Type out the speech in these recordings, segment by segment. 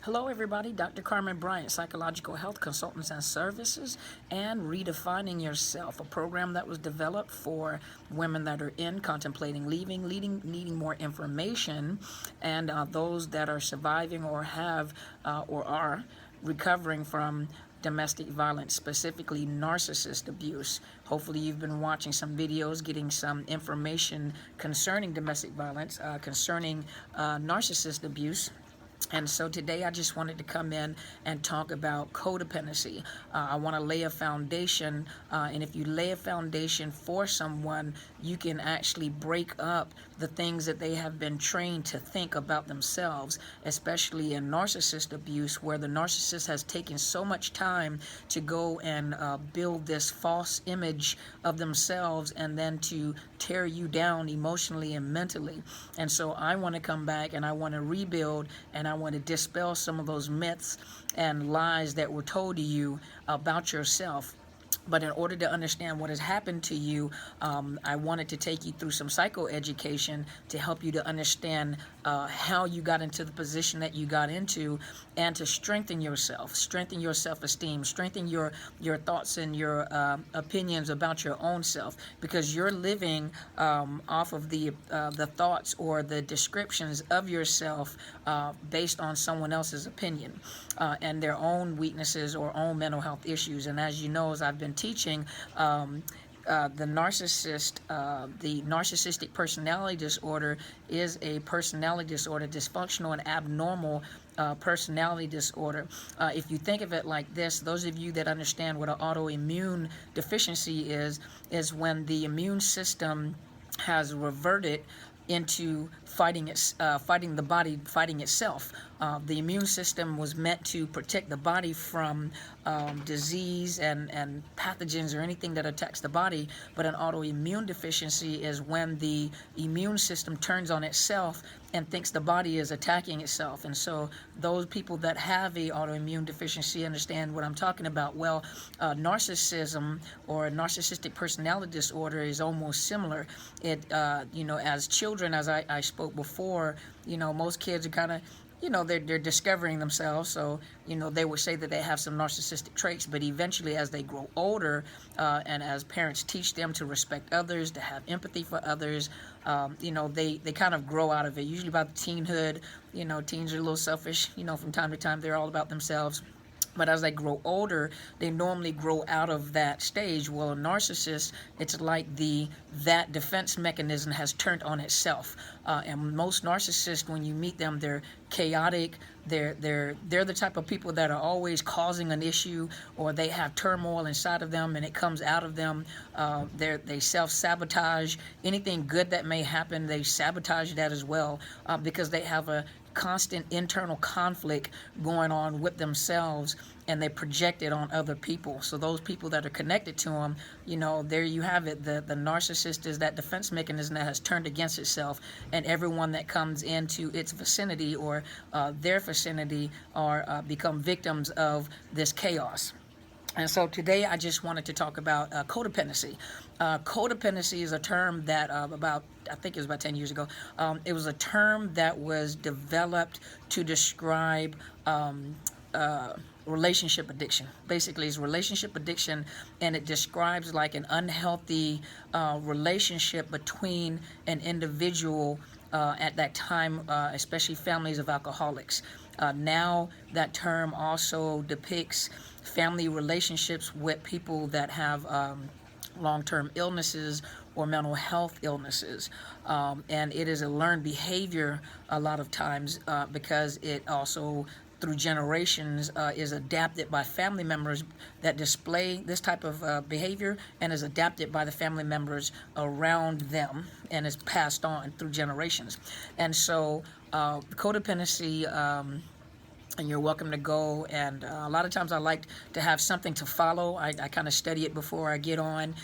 Hello, everybody. Dr. Carmen Bryant, Psychological Health Consultants and Services, and Redefining Yourself, a program that was developed for women that are in contemplating leaving, needing more information, and those that are surviving or have or are recovering from domestic violence, specifically narcissist abuse. Hopefully you've been watching some videos, getting some information concerning domestic violence, concerning narcissist abuse. And so today I just wanted to come in and talk about codependency. I want to lay a foundation, and if you lay a foundation for someone, you can actually break up the things that they have been trained to think about themselves, especially in narcissist abuse, where the narcissist has taken so much time to go and build this false image of themselves and then to tear you down emotionally and mentally. And so I want to come back and I want to rebuild, and I want to dispel some of those myths and lies that were told to you about yourself. But in order to understand what has happened to you, I wanted to take you through some psychoeducation to help you to understand how you got into the position that you got into, and to strengthen yourself, strengthen your self-esteem, strengthen your thoughts and your opinions about your own self, because you're living off of the thoughts or the descriptions of yourself based on someone else's opinion and their own weaknesses or own mental health issues. And as you know, as I've been teaching, the narcissistic personality disorder is a personality disorder, dysfunctional and abnormal personality disorder. If you think of it like this, those of you that understand what an autoimmune deficiency is when the immune system has reverted into fighting the body, fighting itself. The immune system was meant to protect the body from disease and pathogens or anything that attacks the body, but an autoimmune deficiency is when the immune system turns on itself and thinks the body is attacking itself. And so those people that have a autoimmune deficiency understand what I'm talking about. Well, narcissism or narcissistic personality disorder is almost similar. It, as children, as I spoke before, most kids are kind of, they're discovering themselves, so they would say that they have some narcissistic traits, but eventually as they grow older and as parents teach them to respect others, to have empathy for others, they kind of grow out of it. Usually by the teenhood, teens are a little selfish, from time to time they're all about themselves. But as they grow older, they normally grow out of that stage. Well, a narcissist, it's like that defense mechanism has turned on itself. And most narcissists, when you meet them, they're chaotic. They're the type of people that are always causing an issue, or they have turmoil inside of them and it comes out of them. They self-sabotage. Anything good that may happen, they sabotage that as well, because they have a constant internal conflict going on with themselves, and they project it on other people. So those people that are connected to them, there you have it. The narcissist is that defense mechanism that has turned against itself, and everyone that comes into its vicinity or their vicinity are become victims of this chaos. And so today I just wanted to talk about codependency. Codependency is a term that I think it was about 10 years ago, it was a term that was developed to describe relationship addiction. Basically, it's relationship addiction, and it describes like an unhealthy relationship between an individual at that time, especially families of alcoholics. Now that term also depicts family relationships with people that have long-term illnesses or mental health illnesses. And it is a learned behavior a lot of times because it also, through generations, is adapted by family members that display this type of behavior, and is adapted by the family members around them, and is passed on through generations. And so codependency, and you're welcome to go, and a lot of times I like to have something to follow. I kind of study it before I get on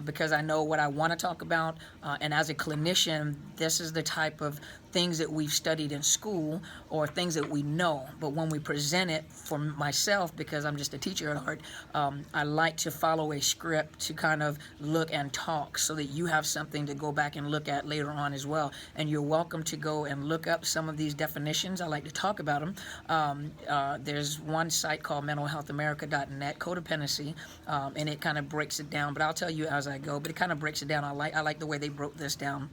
because I know what I want to talk about, and as a clinician, this is the type of things that we've studied in school or things that we know, but when we present it for myself, because I'm just a teacher at heart, I like to follow a script to kind of look and talk so that you have something to go back and look at later on as well. And you're welcome to go and look up some of these definitions. I like to talk about them There's one site called mentalhealthamerica.net, codependency, and it kind of breaks it down. But I'll tell you as I go. But it kind of breaks it down. I like the way they broke this down.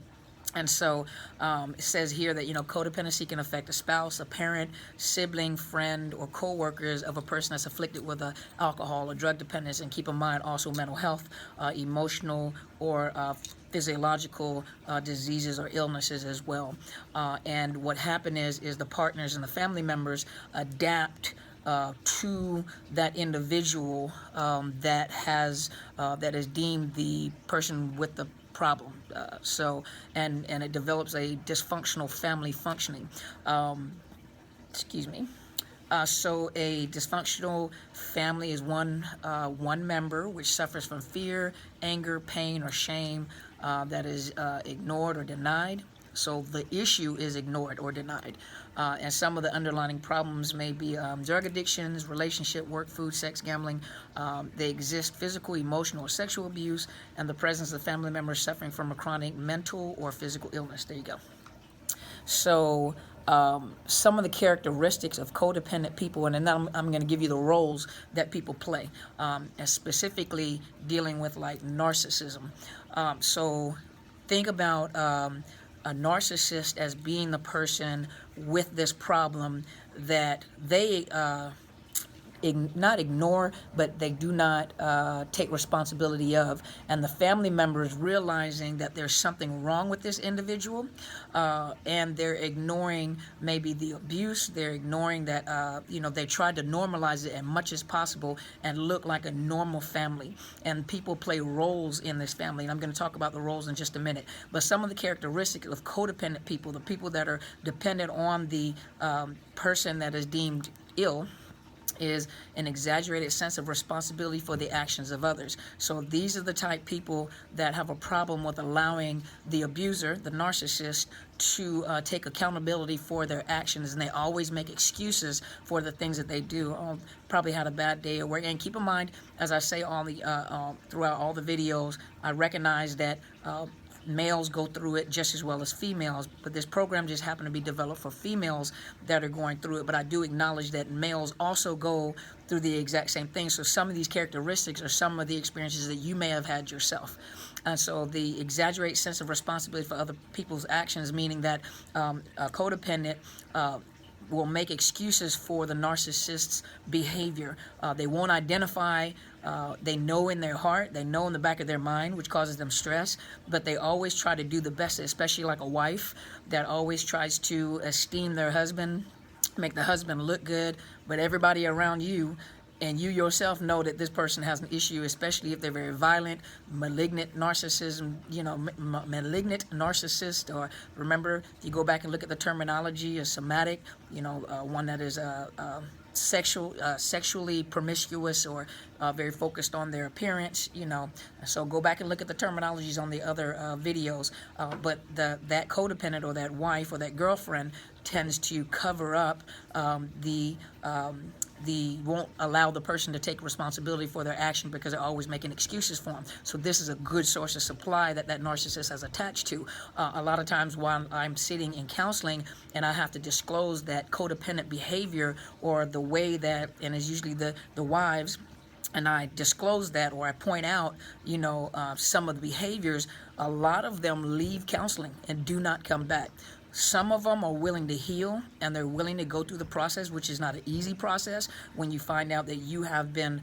And so it says here that, codependency can affect a spouse, a parent, sibling, friend, or co-workers of a person that's afflicted with alcohol or drug dependence. And keep in mind also mental health, emotional or physiological diseases or illnesses as well. And what happened is the partners and the family members adapt to that individual that is deemed the person with the problem. And it develops a dysfunctional family functioning. Excuse me. So a dysfunctional family is one member which suffers from fear, anger, pain, or shame that is ignored or denied. So the issue is ignored or denied. And some of the underlying problems may be drug addictions, relationship, work, food, sex, gambling. They exist physical, emotional, or sexual abuse, and the presence of family members suffering from a chronic mental or physical illness. There you go. So some of the characteristics of codependent people, and then I'm going to give you the roles that people play, and specifically dealing with like narcissism. So think about a narcissist as being the person with this problem that they not ignore, but they do not take responsibility of, and the family members realizing that there's something wrong with this individual, and they're ignoring maybe the abuse, they're ignoring that they tried to normalize it as much as possible and look like a normal family, and people play roles in this family, and I'm going to talk about the roles in just a minute. But some of the characteristics of codependent people, the people that are dependent on the person that is deemed ill, is an exaggerated sense of responsibility for the actions of others. So these are the type people that have a problem with allowing the abuser, the narcissist, to take accountability for their actions, and they always make excuses for the things that they do. Probably had a bad day at work. And keep in mind, as I say on the throughout all the videos, I recognize that males go through it just as well as females, but this program just happened to be developed for females that are going through it. But I do acknowledge that males also go through the exact same thing. So some of these characteristics are some of the experiences that you may have had yourself. And so the exaggerated sense of responsibility for other people's actions, meaning that a codependent will make excuses for the narcissist's behavior. They won't identify. They know in their heart, they know in the back of their mind, which causes them stress, but they always try to do the best, especially like a wife that always tries to esteem their husband, make the husband look good, but everybody around you and you yourself know that this person has an issue, especially if they're very violent, malignant narcissism, malignant narcissist, or remember, if you go back and look at the terminology, a somatic, one that is sexually promiscuous or very focused on their appearance, So go back and look at the terminologies on the other videos. But that codependent or that wife or that girlfriend tends to cover up won't allow the person to take responsibility for their action because they're always making excuses for them. So this is a good source of supply that narcissist has attached to. A lot of times while I'm sitting in counseling and I have to disclose that codependent behavior or the way that, and it's usually the wives, and I disclose that or I point out, some of the behaviors, a lot of them leave counseling and do not come back. Some of them are willing to heal and they're willing to go through the process, which is not an easy process when you find out that you have been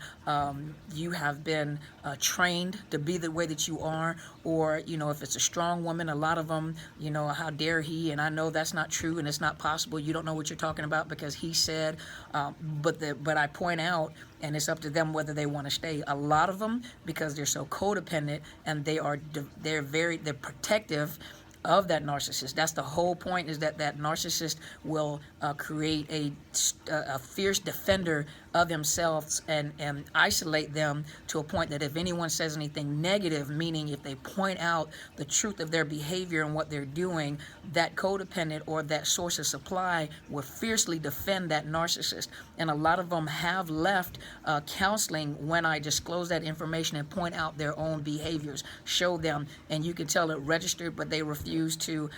trained to be the way that you are, or if it's a strong woman, a lot of them, how dare he, and I know that's not true and it's not possible. You don't know what you're talking about because he said, but I point out, and it's up to them whether they want to stay. A lot of them, because they're so codependent and they're protective of that narcissist. That's the whole point, is that narcissist will create a fierce defender of themselves and isolate them to a point that if anyone says anything negative, meaning if they point out the truth of their behavior and what they're doing, that codependent or that source of supply will fiercely defend that narcissist. And a lot of them have left counseling when I disclose that information and point out their own behaviors, show them, and you can tell it registered, but they refuse to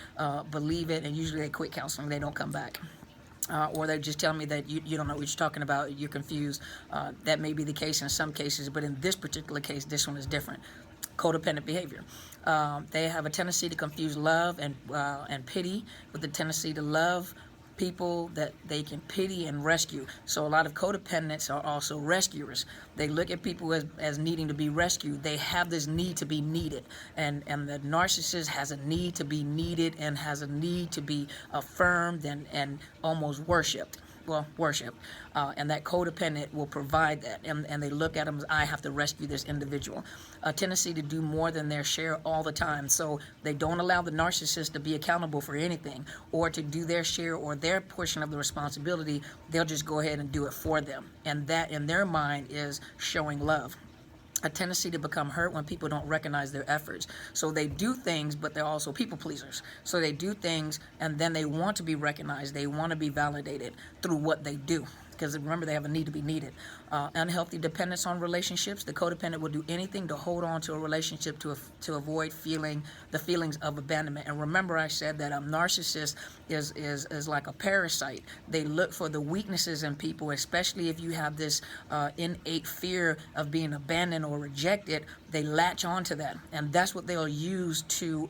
believe it, and usually they quit counseling, they don't come back. or they just tell me that you don't know what you're talking about, you're confused. That may be the case in some cases, but in this particular case, this one is different. Codependent behavior. They have a tendency to confuse love and pity with the tendency to love people that they can pity and rescue. So a lot of codependents are also rescuers. They look at people as needing to be rescued. They have this need to be needed. And the narcissist has a need to be needed and has a need to be affirmed and almost worshipped. Well, worship. And that codependent will provide that. And they look at them as, I have to rescue this individual. A tendency to do more than their share all the time. So they don't allow the narcissist to be accountable for anything or to do their share or their portion of the responsibility. They'll just go ahead and do it for them. And that, in their mind, is showing love. A tendency to become hurt when people don't recognize their efforts. So they do things, but they're also people pleasers. So they do things, and then they want to be recognized. They want to be validated through what they do. Because remember, they have a need to be needed. Unhealthy dependence on relationships. The codependent will do anything to hold on to a relationship to avoid the feelings of abandonment. And remember, I said that a narcissist is like a parasite. They look for the weaknesses in people, especially if you have this innate fear of being abandoned or rejected. They latch onto that, and that's what they'll use to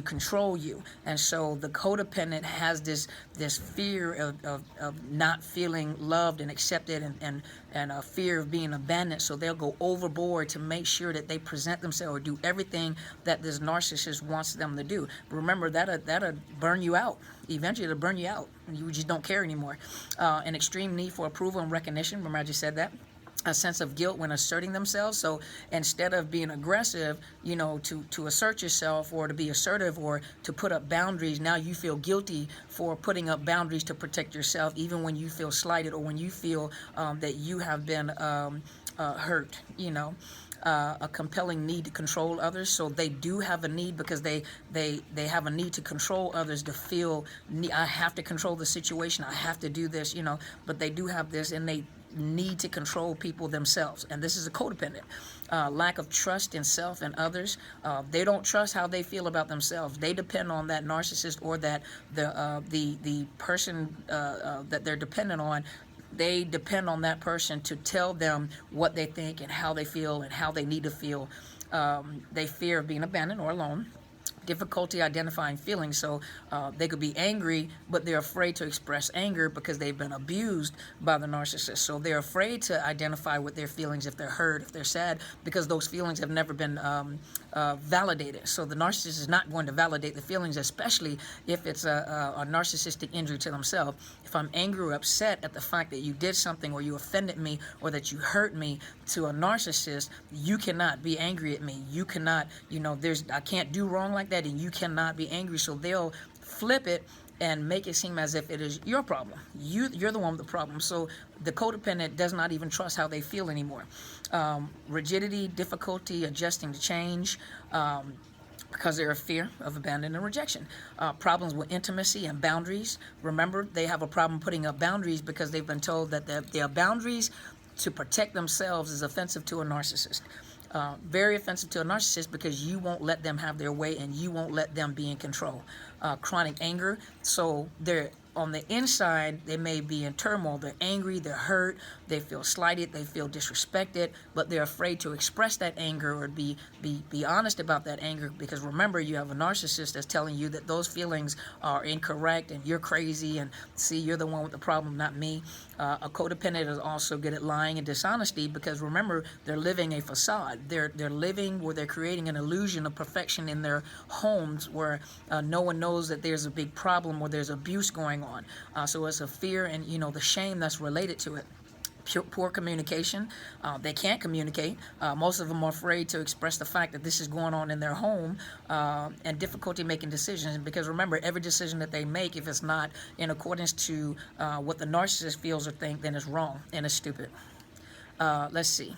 control you. And so the codependent has this fear of not feeling loved and accepted and a fear of being abandoned. So they'll go overboard to make sure that they present themselves or do everything that this narcissist wants them to do. But remember, that'll burn you out. Eventually it'll burn you out. You just don't care anymore. An extreme need for approval and recognition. Remember, I just said that. A sense of guilt when asserting themselves. So instead of being aggressive, to assert yourself or to be assertive or to put up boundaries, now you feel guilty for putting up boundaries to protect yourself, even when you feel slighted or when you feel that you have been hurt. A compelling need to control others. So they do have a need because they have a need to control others, to feel, I have to control the situation, I have to do this, but they do have this innate need to control people themselves. And this is a codependent. Lack of trust in self and others. They don't trust how they feel about themselves. They depend on that narcissist or that the person that they're dependent on. They depend on that person to tell them what they think and how they feel and how they need to feel. They fear being abandoned or alone. Difficulty identifying feelings. So they could be angry, but they're afraid to express anger because they've been abused by the narcissist. So they're afraid to identify with their feelings if they're hurt, if they're sad, because those feelings have never been validated. So the narcissist is not going to validate the feelings, especially if it's a narcissistic injury to themselves. If I'm angry or upset at the fact that you did something or you offended me or that you hurt me, to a narcissist, you cannot be angry at me. You cannot, I can't do wrong like that, and you cannot be angry. So they'll flip it and make it seem as if it is your problem. You're the one with the problem. So the codependent does not even trust how they feel anymore. Rigidity, difficulty adjusting to change, because they're a fear of abandonment and rejection. Problems with intimacy and boundaries. Remember, they have a problem putting up boundaries because they've been told that their boundaries to protect themselves is offensive to a narcissist. Very offensive to a narcissist because you won't let them have their way and you won't let them be in control. Chronic anger. So they're on the inside, they may be in turmoil. They're angry, they're hurt, they feel slighted, they feel disrespected, but they're afraid to express that anger or be honest about that anger, because remember, you have a narcissist that's telling you that those feelings are incorrect and you're crazy and see, you're the one with the problem, not me. A codependent is also good at lying and dishonesty because remember, they're living a facade. They're living where they're creating an illusion of perfection in their homes where no one knows that there's a big problem or there's abuse going on. So it's a fear and the shame that's related to it. Poor communication. They can't communicate. Most of them are afraid to express the fact that this is going on in their home, and difficulty making decisions. Because remember, every decision that they make, if it's not in accordance to what the narcissist feels or thinks, then it's wrong and it's stupid. Let's see.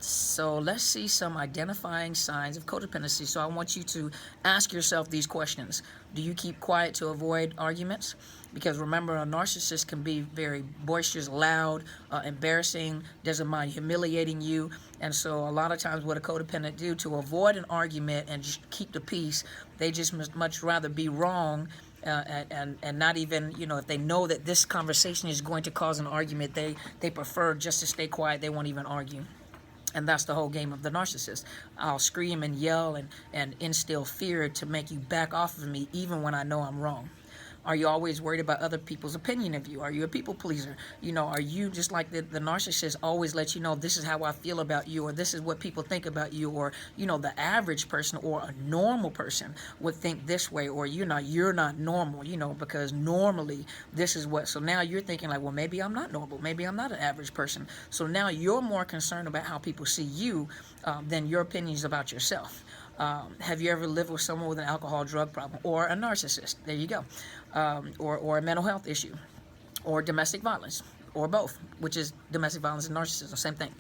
So let's see some identifying signs of codependency. So I want you to ask yourself these questions. Do you keep quiet to avoid arguments? Because remember, a narcissist can be very boisterous, loud, embarrassing, doesn't mind humiliating you. And so a lot of times what a codependent do to avoid an argument and just keep the peace, they just much rather be wrong and not even, if they know that this conversation is going to cause an argument, they prefer just to stay quiet. They won't even argue. And that's the whole game of the narcissist. I'll scream and yell and instill fear to make you back off of me even when I know I'm wrong. Are you always worried about other people's opinion of you? Are you a people pleaser? Are you just like the narcissist always let you know, this is how I feel about you, or this is what people think about you, or, the average person or a normal person would think this way, or you're not normal, because normally this is what. So now you're thinking like, well, maybe I'm not normal. Maybe I'm not an average person. So now you're more concerned about how people see you than your opinions about yourself. Have you ever lived with someone with an alcohol drug problem, or a narcissist? There you go. Or a mental health issue, or domestic violence, or both, which is domestic violence and narcissism, same thing.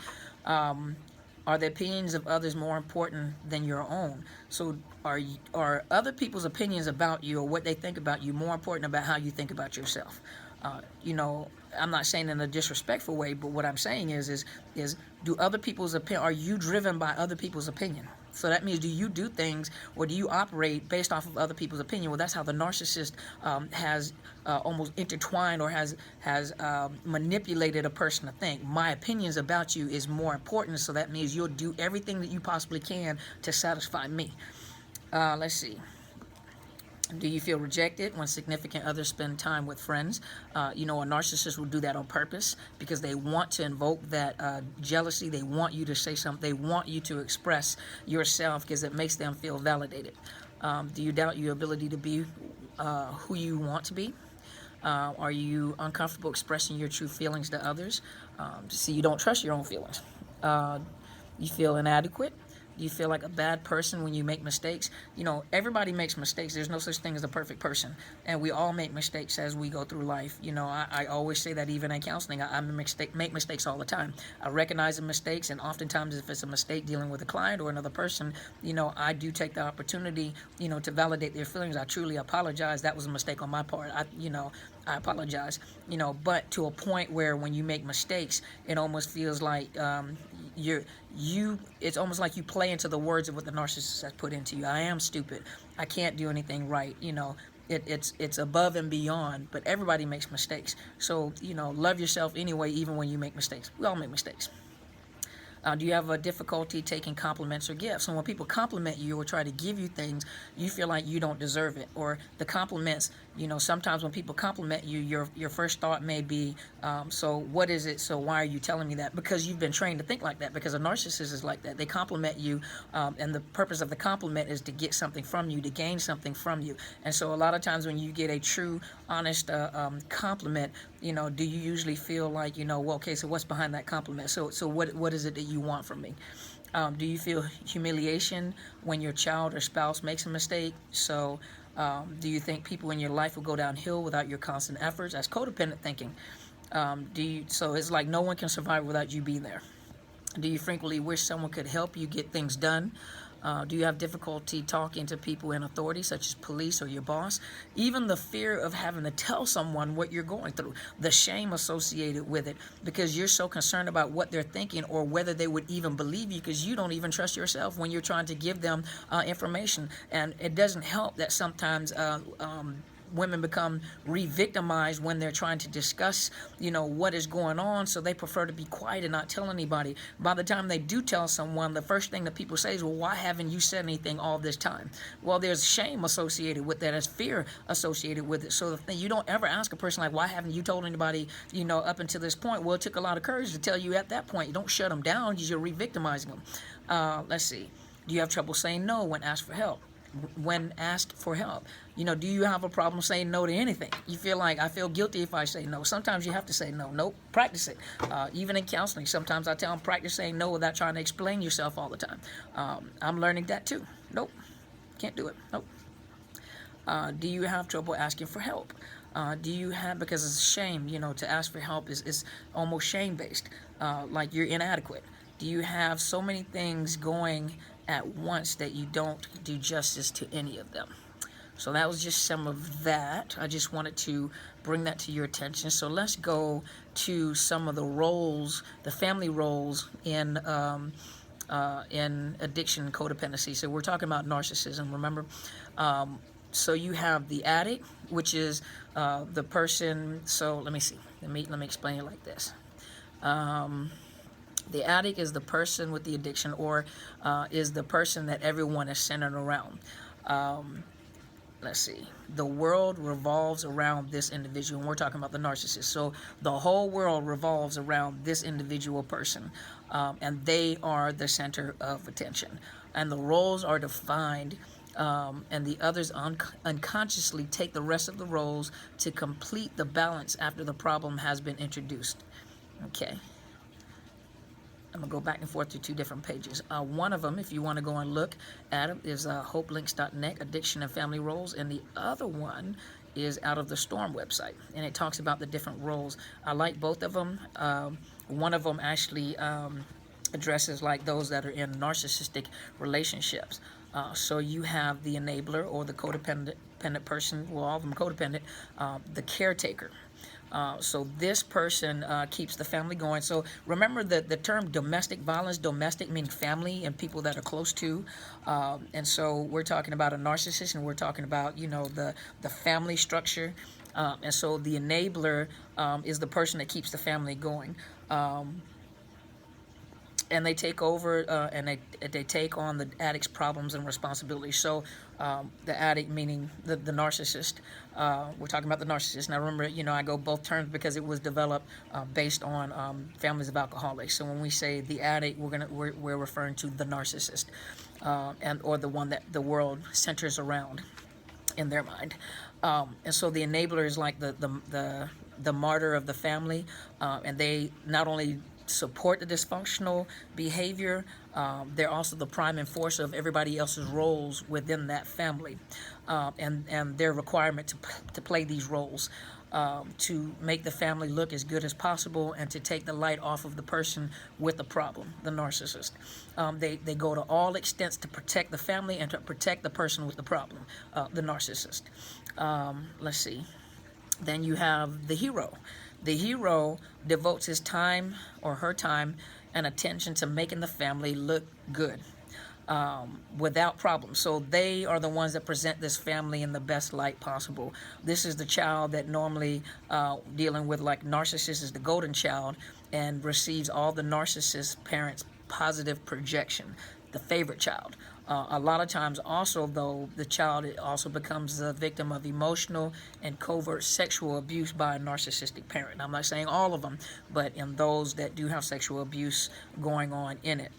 Are the opinions of others more important than your own? So are other people's opinions about you, or what they think about you, more important about how you think about yourself? I'm not saying in a disrespectful way, but what I'm saying is do other people's opinion, are you driven by other people's opinion? So that means, do you do things, or do you operate based off of other people's opinion? Well, that's how the narcissist has almost intertwined, or has manipulated a person to think. My opinions about you is more important, so that means you'll do everything that you possibly can to satisfy me. Let's see. Do you feel rejected when significant others spend time with friends? A narcissist will do that on purpose because they want to invoke that jealousy. They want you to say something. They want you to express yourself because it makes them feel validated. Do you doubt your ability to be who you want to be? Are you uncomfortable expressing your true feelings to others? See, you don't trust your own feelings. You feel inadequate. You feel like a bad person when you make mistakes. Everybody makes mistakes. There's no such thing as a perfect person. And we all make mistakes as we go through life. I always say that even in counseling. I make mistakes all the time. I recognize the mistakes, and oftentimes if it's a mistake dealing with a client or another person, I do take the opportunity, to validate their feelings. I truly apologize. That was a mistake on my part. I apologize. But to a point where when you make mistakes, it almost feels like it's almost like you play into the words of what the narcissist has put into you. I am stupid. I can't do anything right. It's above and beyond, but everybody makes mistakes. So, love yourself anyway, even when you make mistakes. We all make mistakes. Do you have a difficulty taking compliments or gifts? And when people compliment you or try to give you things, you feel like you don't deserve it. Or the compliments, sometimes when people compliment you, your first thought may be, so what is it? So why are you telling me that? Because you've been trained to think like that, because a narcissist is like that. They compliment you, and the purpose of the compliment is to get something from you, to gain something from you. And so a lot of times when you get a true, honest compliment, do you usually feel like, well, okay, so what's behind that compliment? So what is it that you want from me? Do you feel humiliation when your child or spouse makes a mistake? So do you think people in your life will go downhill without your constant efforts? That's codependent thinking. So it's like no one can survive without you being there. Do you frequently wish someone could help you get things done? Do you have difficulty talking to people in authority, such as police or your boss? Even the fear of having to tell someone what you're going through, the shame associated with it, because you're so concerned about what they're thinking or whether they would even believe you, because you don't even trust yourself when you're trying to give them information. And it doesn't help that sometimes women become re-victimized when they're trying to discuss, what is going on, so they prefer to be quiet and not tell anybody. By the time they do tell someone, the first thing that people say is, well, why haven't you said anything all this time? Well, there's shame associated with that, there's fear associated with it. So you don't ever ask a person like, why haven't you told anybody, up until this point? Well, it took a lot of courage to tell you at that point. You don't shut them down, you're re-victimizing them. Let's see. Do you have trouble saying no when asked for help? When asked for help, do you have a problem saying no to anything? You feel like, I feel guilty if I say no. Sometimes you have to say no. Nope, practice it. Even in counseling, sometimes I tell them, practice saying no without trying to explain yourself all the time. I'm learning that too. Nope, can't do it. Nope. Do you have trouble asking for help? Do you have, because it's shame, to ask for help is almost shame-based, like you're inadequate. Do you have so many things going at once that you don't do justice to any of them? So that was just some of that. I just wanted to bring that to your attention. So let's go to some of the roles, the family roles in addiction and codependency. So we're talking about narcissism, remember? So you have the addict, which is the person. So let me see. Let me explain it like this. The addict is the person with the addiction, or is the person that everyone is centered around. Let's see. The world revolves around this individual, and we're talking about the narcissist. So the whole world revolves around this individual person, and they are the center of attention. And the roles are defined, and the others unconsciously take the rest of the roles to complete the balance after the problem has been introduced. Okay. I'm going to go back and forth to two different pages. One of them, if you want to go and look at it, is hopelinks.net, Addiction and Family Roles. And the other one is out of the Storm website. And it talks about the different roles. I like both of them. One of them actually addresses like those that are in narcissistic relationships. So you have the enabler or the codependent person, well, all of them codependent, the caretaker. So this person keeps the family going. So remember the term domestic violence, domestic meaning family and people that are close to. And so we're talking about a narcissist, and we're talking about, you know, the family structure. And so the enabler is the person that keeps the family going. And they take over and they take on the addict's problems and responsibilities. So the addict meaning the narcissist. We're talking about the narcissist. Now remember, you know, I go both terms because it was developed based on families of alcoholics. So when we say the addict, we're referring to the narcissist, and or the one that the world centers around in their mind. And so the enabler is like the martyr of the family, and they not only support the dysfunctional behavior, they're also the prime enforcer of everybody else's roles within that family, and their requirement to play these roles, to make the family look as good as possible and to take the light off of the person with the problem, the narcissist. They go to all extents to protect the family and to protect the person with the problem, the narcissist. Let's see. Then you have the hero. The hero devotes his time or her time and attention to making the family look good, without problem. So they are the ones that present this family in the best light possible. This is the child that normally, dealing with like narcissist, is the golden child and receives all the narcissist parents' positive projection, the favorite child. A lot of times also, though, the child also becomes the victim of emotional and covert sexual abuse by a narcissistic parent. I'm not saying all of them, but in those that do have sexual abuse going on in it.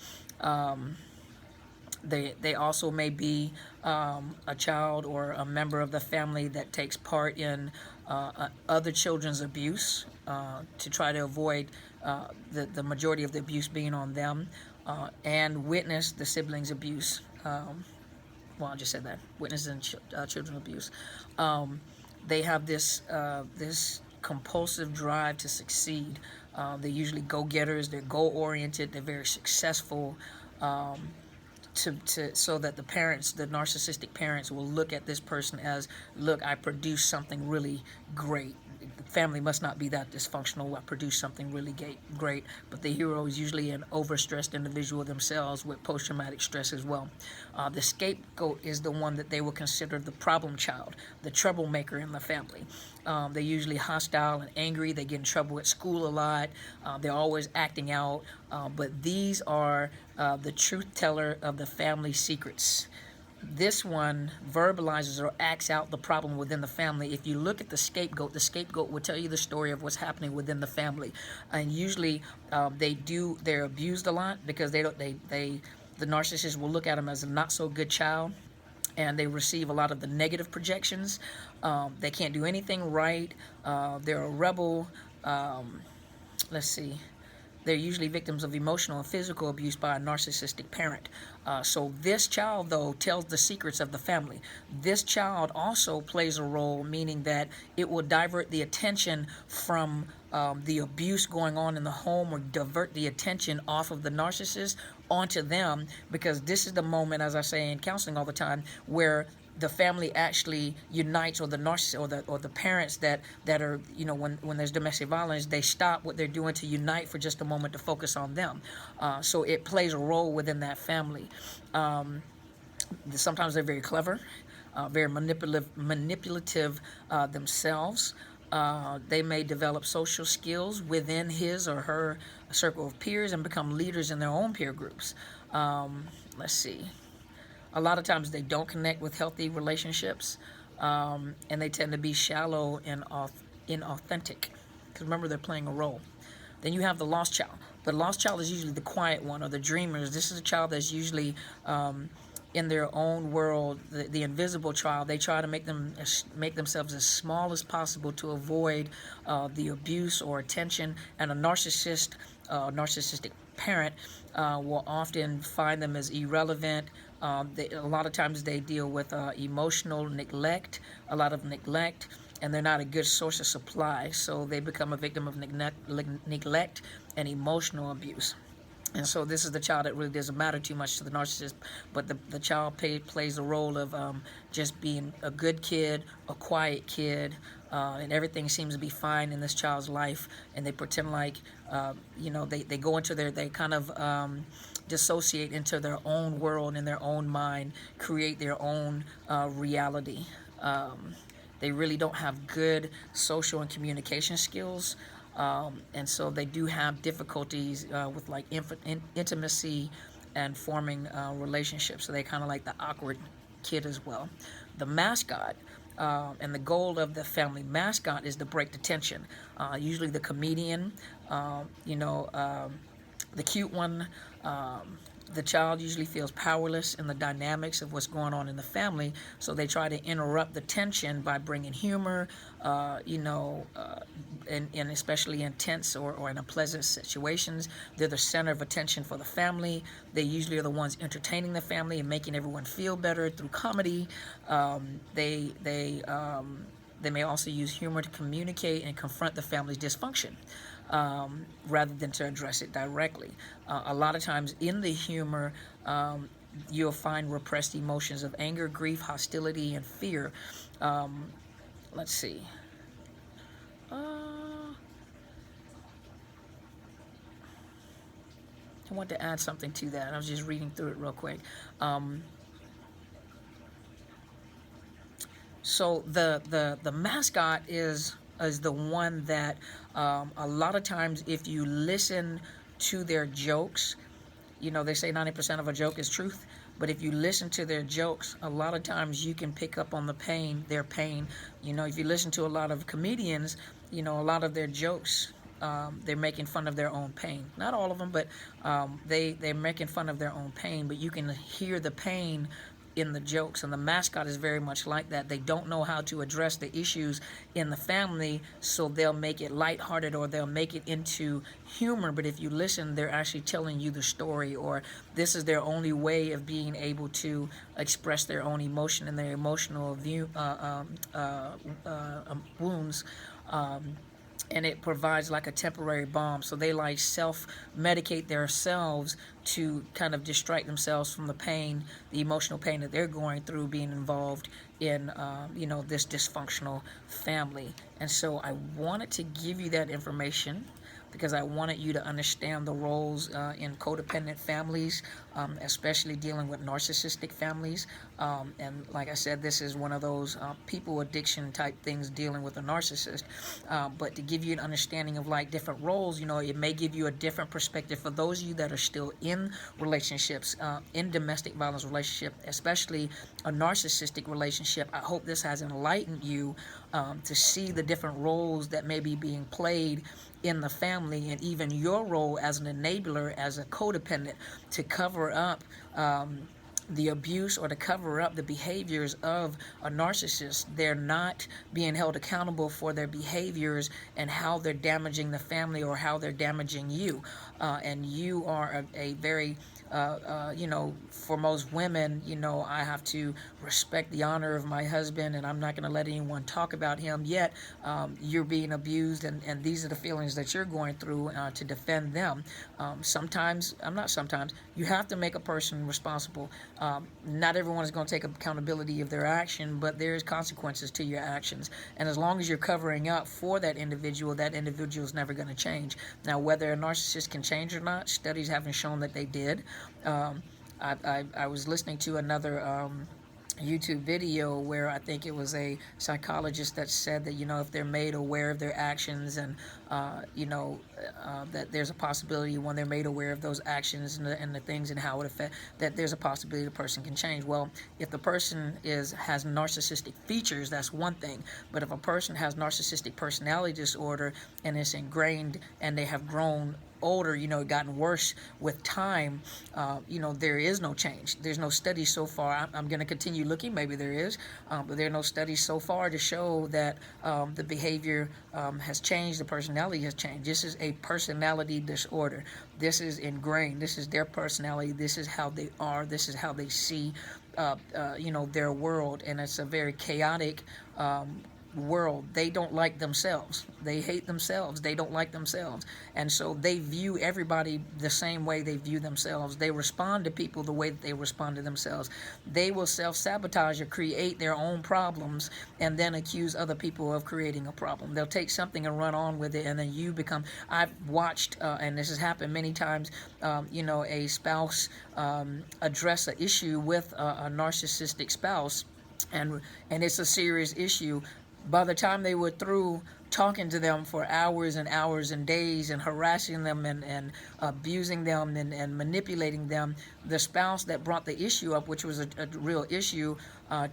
They also may be a child or a member of the family that takes part in other children's abuse, to try to avoid the majority of the abuse being on them, and witness the siblings' abuse. Well, I just said that. Witnessing children abuse. They have this compulsive drive to succeed. They're usually go-getters. They're goal-oriented. They're very successful. So that the parents, the narcissistic parents, will look at this person as, look, I produced something really great. The family must not be that dysfunctional. I produced something really great. But the hero is usually an overstressed individual themselves with post-traumatic stress as well. The scapegoat is the one that they will consider the problem child, the troublemaker in the family. They're usually hostile and angry. They get in trouble at school a lot. They're always acting out. But these are the truth teller of the family secrets. This one verbalizes or acts out the problem within the family. If you look at the scapegoat will tell you the story of what's happening within the family. And usually they're abused a lot because the narcissist will look at them as a not so good child, and they receive a lot of the negative projections. They can't do anything right. They're a rebel. Let's see. They're usually victims of emotional and physical abuse by a narcissistic parent. So this child, though, tells the secrets of the family. This child also plays a role, meaning that it will divert the attention from the abuse going on in the home, or divert the attention off of the narcissist onto them, because this is the moment, as I say in counseling all the time, where the family actually unites, or the narcissist or the parents that are, you know, when there's domestic violence, they stop what they're doing to unite for just a moment to focus on them. So it plays a role within that family. Sometimes they're very clever. very manipulative themselves. They may develop social skills within his or her circle of peers and become leaders in their own peer groups. Let's see. A lot of times they don't connect with healthy relationships, and they tend to be shallow and inauthentic. Because remember, they're playing a role. Then you have the lost child. The lost child is usually the quiet one, or the dreamers. This is a child that's usually in their own world, the invisible child. They try to make themselves as small as possible to avoid the abuse or attention. And a narcissistic parent will often find them as irrelevant. A lot of times they deal with emotional neglect, a lot of neglect, and they're not a good source of supply, so they become a victim of neglect and emotional abuse. And so this is the child that really doesn't matter too much to the narcissist, but the child plays the role of just being a good kid, a quiet kid, and everything seems to be fine in this child's life, and they pretend like, they go into they kind of dissociate into their own world, in their own mind, create their own reality. They really don't have good social and communication skills. And so they do have difficulties with like intimacy and forming relationships. So they kind of like the awkward kid as well. The mascot and the goal of the family mascot is to break the tension. Usually the comedian, the cute one. The child usually feels powerless in the dynamics of what's going on in the family, so they try to interrupt the tension by bringing humor, and especially in tense or in unpleasant situations. They're the center of attention for the family. They usually are the ones entertaining the family and making everyone feel better through comedy. They may also use humor to communicate and confront the family's dysfunction. Rather than to address it directly. A lot of times in the humor, you'll find repressed emotions of anger, grief, hostility, and fear. Let's see. I want to add something to that. I was just reading through it real quick. So the mascot is the one that a lot of times if you listen to their jokes, they say 90% of a joke is truth, but if you listen to their jokes, a lot of times you can pick up on their pain. If you listen to a lot of comedians, a lot of their jokes, they're making fun of their own pain. Not all of them, but they're making fun of their own pain, but you can hear the pain in the jokes, and the mascot is very much like that. They don't know how to address the issues in the family, so they'll make it lighthearted or they'll make it into humor, but if you listen, they're actually telling you the story, or this is their only way of being able to express their own emotion and their emotional wounds. And it provides like a temporary balm. So they like self-medicate themselves to kind of distract themselves from the pain, the emotional pain that they're going through being involved in, this dysfunctional family. And so I wanted to give you that information because I wanted you to understand the roles in codependent families, especially dealing with narcissistic families. And like I said, this is one of those people addiction type things dealing with a narcissist. But to give you an understanding of like different roles, it may give you a different perspective for those of you that are still in relationships, in domestic violence relationship, especially a narcissistic relationship. I hope this has enlightened you to see the different roles that may be being played in the family, and even your role as an enabler, as a codependent, to cover up the abuse or to cover up the behaviors of a narcissist. They're not being held accountable for their behaviors and how they're damaging the family or how they're damaging you. And you are a very for most women, I have to respect the honor of my husband, and I'm not going to let anyone talk about him, yet you're being abused, and these are the feelings that you're going through to defend them. Sometimes, you have to make a person responsible. Not everyone is going to take accountability of their action, but there's consequences to your actions. And as long as you're covering up for that individual is never going to change. Now, whether a narcissist can change or not, studies haven't shown that they did. I was listening to another YouTube video where I think it was a psychologist that said that, if they're made aware of their actions, and that there's a possibility when they're made aware of those actions and the things and how it affect, that there's a possibility the person can change. Well, if the person has narcissistic features, that's one thing. But if a person has narcissistic personality disorder and it's ingrained and they have grown older, gotten worse with time, there is no change. There's no studies so far. I'm going to continue looking. Maybe there is, but there are no studies so far to show that the behavior has changed, the personality has changed. This is a personality disorder. This is ingrained. This is their personality. This is how they are. This is how they see, their world, and it's a very chaotic world. They don't like themselves. They hate themselves. They don't like themselves. And so they view everybody the same way they view themselves. They respond to people the way that they respond to themselves. They will self-sabotage or create their own problems and then accuse other people of creating a problem. They'll take something and run on with it, and then you become... I've watched, and this has happened many times, a spouse address an issue with a narcissistic spouse, and it's a serious issue. By the time they were through talking to them for hours and hours and days and harassing them and abusing them and manipulating them, the spouse that brought the issue up, which was a real issue,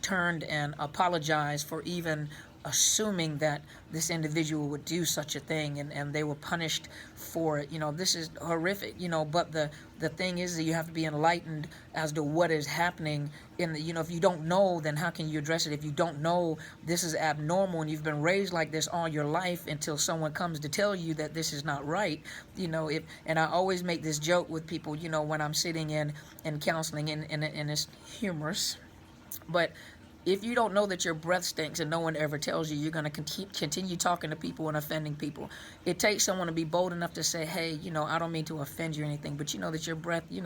turned and apologized for even assuming that this individual would do such a thing, and they were punished for it. This is horrific, but the thing is that you have to be enlightened as to what is happening in the, if you don't know, then how can you address it? If you don't know this is abnormal and you've been raised like this all your life until someone comes to tell you that this is not right, and I always make this joke with people, when I'm sitting in counseling, and it's humorous, but if you don't know that your breath stinks and no one ever tells you, you're going to continue talking to people and offending people. It takes someone to be bold enough to say, hey, I don't mean to offend you or anything, but that your breath, you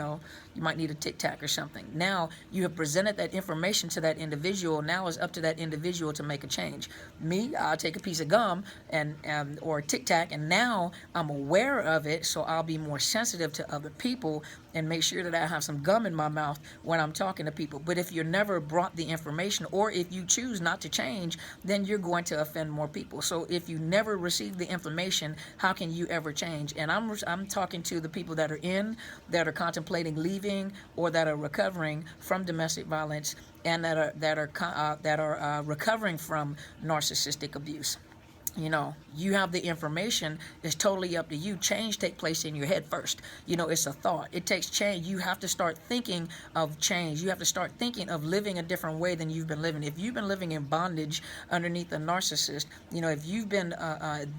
might need a Tic Tac or something. Now you have presented that information to that individual. Now it's up to that individual to make a change. Me, I'll take a piece of gum or a Tic Tac, and now I'm aware of it, so I'll be more sensitive to other people and make sure that I have some gum in my mouth when I'm talking to people. But if you're never brought the information, or if you choose not to change, then you're going to offend more people. So if you never receive the information, how can you ever change? And I'm talking to the people that are contemplating leaving, or that are recovering from domestic violence, and that are recovering from narcissistic abuse. You have the information. It's totally up to you. Change takes place in your head first. It's a thought. It takes change. You have to start thinking of change. You have to start thinking of living a different way than you've been living. If you've been living in bondage underneath a narcissist, if you've been,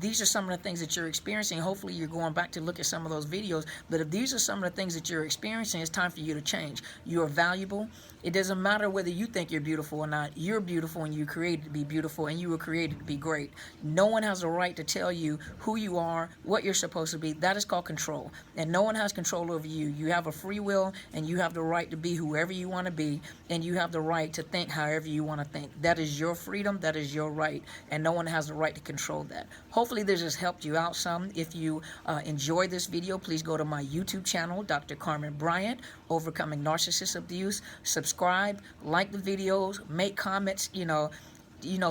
these are some of the things that you're experiencing. Hopefully you're going back to look at some of those videos. But if these are some of the things that you're experiencing, it's time for you to change. You are valuable. It doesn't matter whether you think you're beautiful or not. You're beautiful, and you were created to be beautiful, and you were created to be great. No one has a right to tell you who you are, what you're supposed to be. That is called control. And no one has control over you. You have a free will, and you have the right to be whoever you want to be, and you have the right to think however you want to think. That is your freedom. That is your right, and no one has the right to control that. Hopefully this has helped you out some. If you enjoy this video, please go to my YouTube channel, Dr. Carmen Bryant, Overcoming Narcissist Abuse. Subscribe, like the videos, make comments,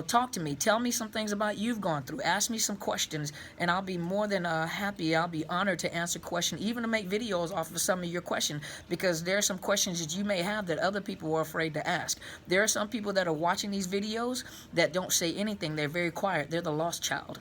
talk to me. Tell me some things about you've gone through. Ask me some questions, and I'll be more than happy. I'll be honored to answer questions, even to make videos off of some of your questions, because there are some questions that you may have that other people are afraid to ask. There are some people that are watching these videos that don't say anything. They're very quiet. They're the lost child.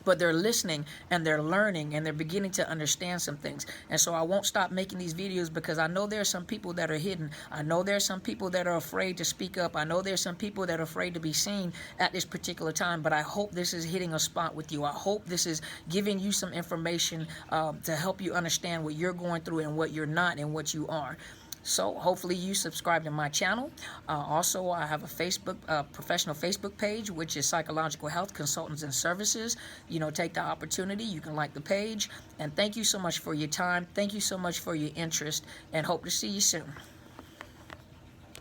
But they're listening, and they're learning, and they're beginning to understand some things. And so I won't stop making these videos, because I know there are some people that are hidden. I know there are some people that are afraid to speak up. I know there's some people that are afraid to be seen at this particular time. But I hope this is hitting a spot with you. I hope this is giving you some information to help you understand what you're going through and what you're not and what you are. So hopefully you subscribe to my channel. Also, I have a Facebook, professional Facebook page, which is Psychological Health Consultants and Services. Take the opportunity. You can like the page. And thank you so much for your time. Thank you so much for your interest, and hope to see you soon.